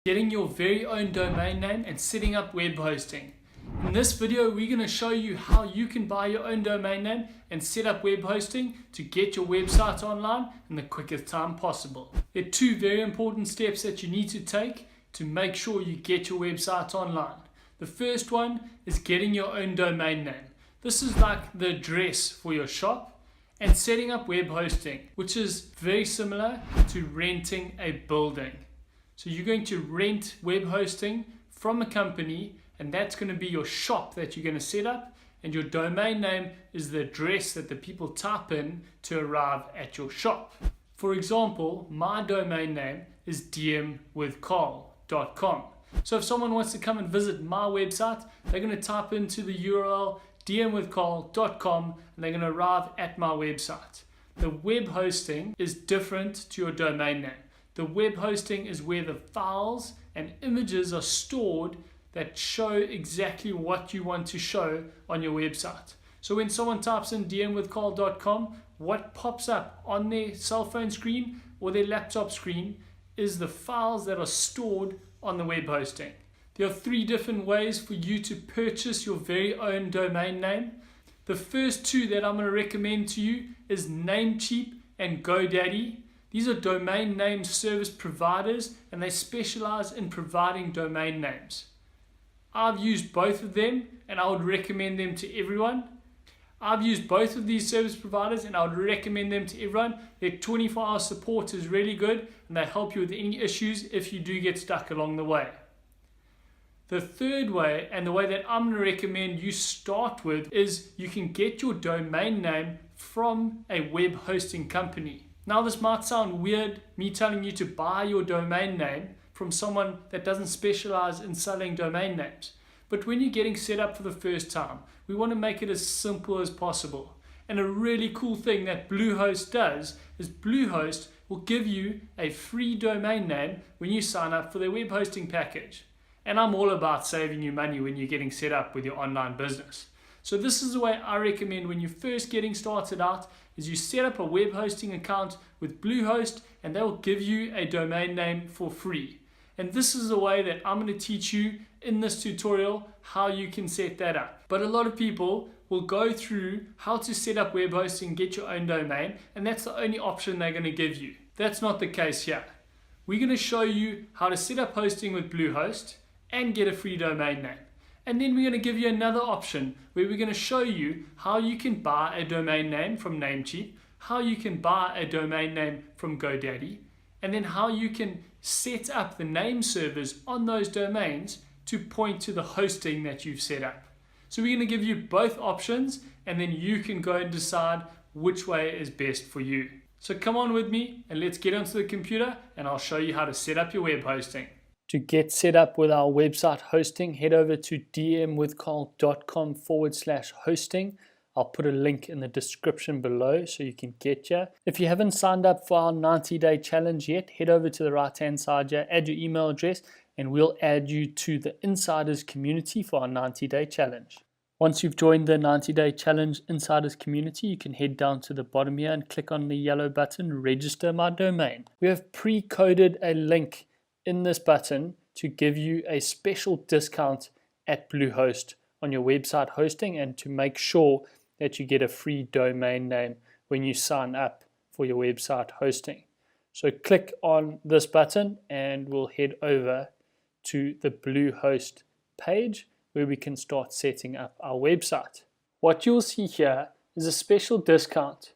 Getting your very own domain name and setting up web hosting. In this video, we're going to show you how you can buy your own domain name and set up web hosting to get your website online in the quickest time possible. There are two very important steps that you need to take to make sure you get your website online. The first one is getting your own domain name. This is like the address for your shop, and setting up web hosting, which is very similar to renting a building. So you're going to rent web hosting from a company, and that's going to be your shop that you're going to set up, and your domain name is the address that the people type in to arrive at your shop. For example, my domain name is dmwithcarl.com. So if someone wants to come and visit my website, they're going to type into the URL dmwithcarl.com and they're going to arrive at my website. The web hosting is different to your domain name. The web hosting is where the files and images are stored that show exactly what you want to show on your website. So when someone types in dmwithcarl.com, what pops up on their cell phone screen or their laptop screen is the files that are stored on the web hosting. There are three different ways for you to purchase your very own domain name. The first two that I'm going to recommend to you is Namecheap and GoDaddy. These are domain name service providers, and they specialize in providing domain names. I've used both of them, and I would recommend them to everyone. I've used both of these service providers, and I would recommend them to everyone. Their 24-hour support is really good, and they help you with any issues if you do get stuck along the way. The third way, and the way that I'm going to recommend you start with, is you can get your domain name from a web hosting company. Now this might sound weird, me telling you to buy your domain name from someone that doesn't specialize in selling domain names. But when you're getting set up for the first time, we want to make it as simple as possible. And a really cool thing that Bluehost does is Bluehost will give you a free domain name when you sign up for their web hosting package. And I'm all about saving you money when you're getting set up with your online business. So this is the way I recommend when you're first getting started out, is you set up a web hosting account with Bluehost, and they will give you a domain name for free. And this is the way that I'm going to teach you in this tutorial how you can set that up. But a lot of people will go through how to set up web hosting and get your own domain, and that's the only option they're going to give you. That's not the case here. We're going to show you how to set up hosting with Bluehost and get a free domain name. And then we're going to give you another option where we're going to show you how you can buy a domain name from Namecheap, how you can buy a domain name from GoDaddy, and then how you can set up the name servers on those domains to point to the hosting that you've set up. So we're going to give you both options, and then you can go and decide which way is best for you. So come on with me and let's get onto the computer and I'll show you how to set up your web hosting. To get set up with our website hosting, head over to dmwithcarl.com/hosting. I'll put a link in the description below so you can get here. If you haven't signed up for our 90-day challenge yet, head over to the right-hand side here, add your email address, and we'll add you to the Insiders community for our 90-day challenge. Once you've joined the 90-day challenge Insiders community, you can head down to the bottom here and click on the yellow button, Register My Domain. We have pre-coded a link in this button to give you a special discount at Bluehost on your website hosting, and to make sure that you get a free domain name when you sign up for your website hosting. So click on this button and we'll head over to the Bluehost page where we can start setting up our website. What you'll see here is a special discount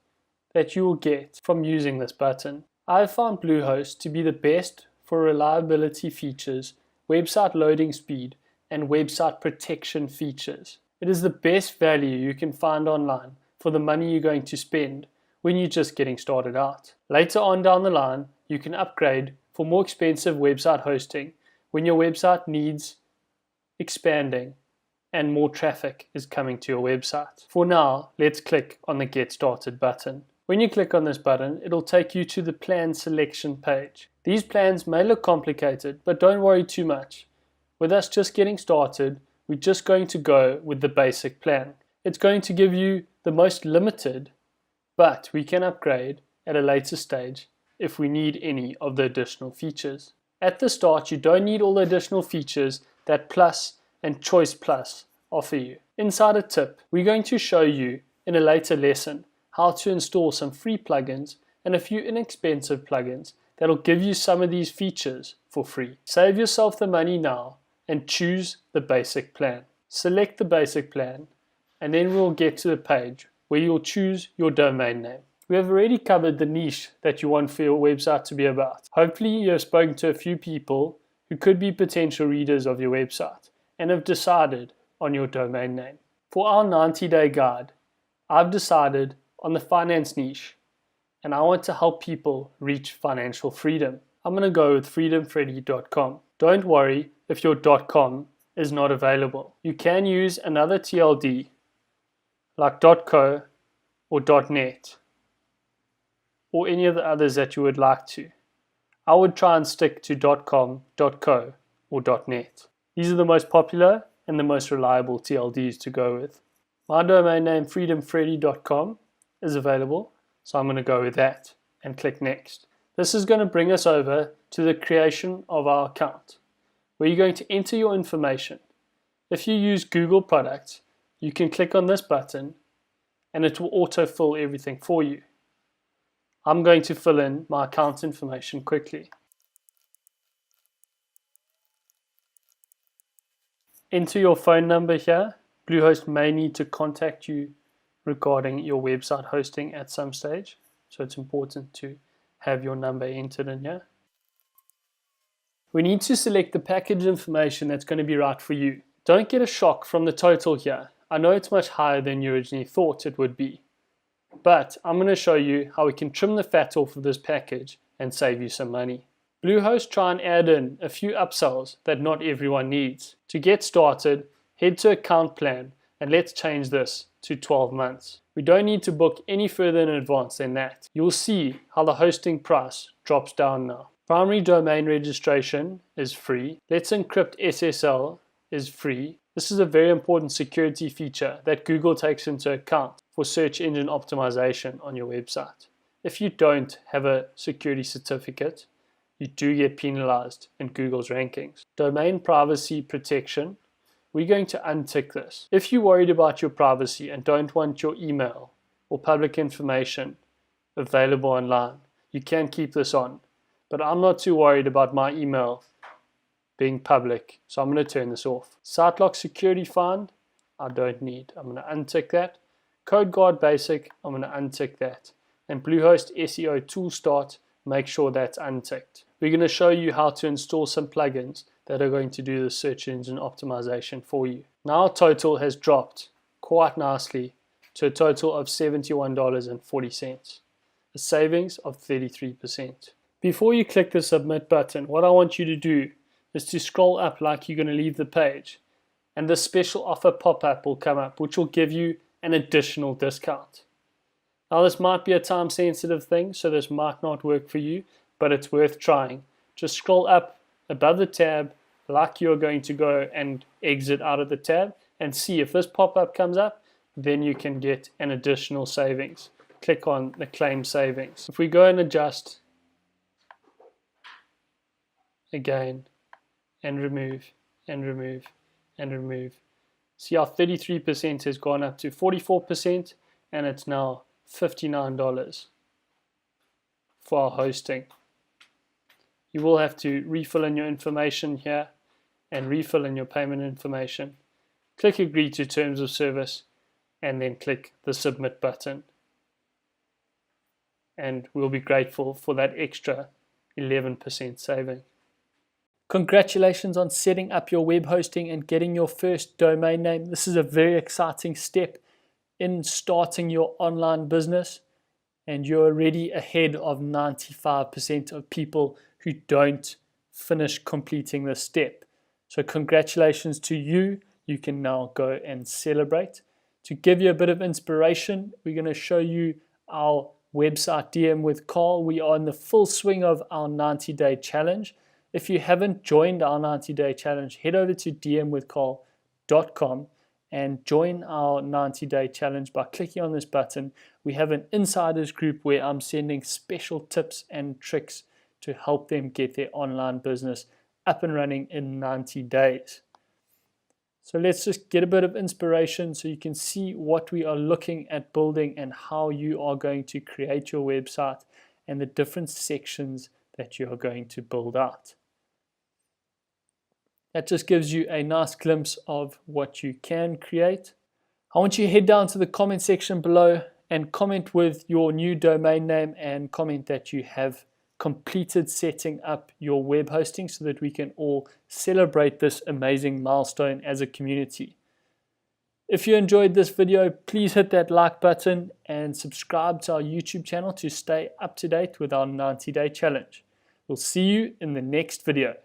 that you will get from using this button. I've found Bluehost to be the best for reliability features, website loading speed, and website protection features. It is the best value you can find online for the money you're going to spend when you're just getting started out. Later on down the line, you can upgrade for more expensive website hosting when your website needs expanding and more traffic is coming to your website. For now, let's click on the Get Started button. When you click on this button, it'll take you to the plan selection page. These plans may look complicated, but don't worry too much. With us just getting started, we're just going to go with the basic plan. It's going to give you the most limited, but we can upgrade at a later stage if we need any of the additional features. At the start, you don't need all the additional features that Plus and Choice Plus offer you. Inside a tip, we're going to show you in a later lesson how to install some free plugins and a few inexpensive plugins that'll give you some of these features for free. Save yourself the money now and choose the basic plan. Select the basic plan and then we'll get to the page where you'll choose your domain name. We have already covered the niche that you want for your website to be about. Hopefully you have spoken to a few people who could be potential readers of your website and have decided on your domain name. For our 90-day guide, I've decided on the finance niche and I want to help people reach financial freedom. I'm going to go with freedomfreddy.com. Don't worry if your .com is not available. You can use another TLD like .co or .net or any of the others that you would like to. I would try and stick to .com, .co or .net. These are the most popular and the most reliable TLDs to go with. My domain name freedomfreddy.com is available, so I'm going to go with that and click next. This is going to bring us over to the creation of our account, where you're going to enter your information. If you use Google products, you can click on this button and it will autofill everything for you. I'm going to fill in my account information quickly. Enter your phone number here. Bluehost may need to contact you regarding your website hosting at some stage, so it's important to have your number entered in here. We need to select the package information that's going to be right for you. Don't get a shock from the total here. I know it's much higher than you originally thought it would be, but I'm going to show you how we can trim the fat off of this package and save you some money. Bluehost try and add in a few upsells that not everyone needs. To get started, head to account plan and let's change this to 12 months. We don't need to book any further in advance than that. You'll see how the hosting price drops down now. Primary domain registration is free. Let's Encrypt SSL is free. This is a very important security feature that Google takes into account for search engine optimization on your website. If you don't have a security certificate, you do get penalized in Google's rankings. Domain privacy protection, we're going to untick this. If you're worried about your privacy and don't want your email or public information available online, you can keep this on. But I'm not too worried about my email being public, so I'm going to turn this off. SiteLock security find, I don't need. I'm going to untick that. CodeGuard basic, I'm going to untick that. And Bluehost SEO tool start, make sure that's unticked. We're going to show you how to install some plugins that are going to do the search engine optimization for you. Now our total has dropped quite nicely to a total of $71.40, a savings of 33%. Before you click the submit button, what I want you to do is to scroll up like you're going to leave the page, and the special offer pop-up will come up, which will give you an additional discount. Now this might be a time sensitive thing, so this might not work for you, but it's worth trying. Just scroll up above the tab like you're going to go and exit out of the tab and see if this pop-up comes up, then you can get an additional savings. Click on the claim savings. If we go and adjust again and remove and remove and remove, see how 33% has gone up to 44% and it's now $59 for our hosting. You will have to refill in your information here and refill in your payment information. Click agree to terms of service and then click the submit button. And we'll be grateful for that extra 11% saving. Congratulations on setting up your web hosting and getting your first domain name. This is a very exciting step in starting your online business, and you're already ahead of 95% of people who don't finish completing this step. So congratulations to you. You can now go and celebrate. To give you a bit of inspiration, we're going to show you our website DM with Carl. We are in the full swing of our 90-day challenge. If you haven't joined our 90-day challenge, head over to dmwithcarl.com and join our 90-day challenge by clicking on this button. We have an insiders group where I'm sending special tips and tricks to help them get their online business up and running in 90 days. So let's just get a bit of inspiration so you can see what we are looking at building and how you are going to create your website and the different sections that you are going to build out. That just gives you a nice glimpse of what you can create. I want you to head down to the comment section below and comment with your new domain name and comment that you have completed setting up your web hosting so that we can all celebrate this amazing milestone as a community. If you enjoyed this video, please hit that like button and subscribe to our YouTube channel to stay up to date with our 90-day challenge. We'll see you in the next video.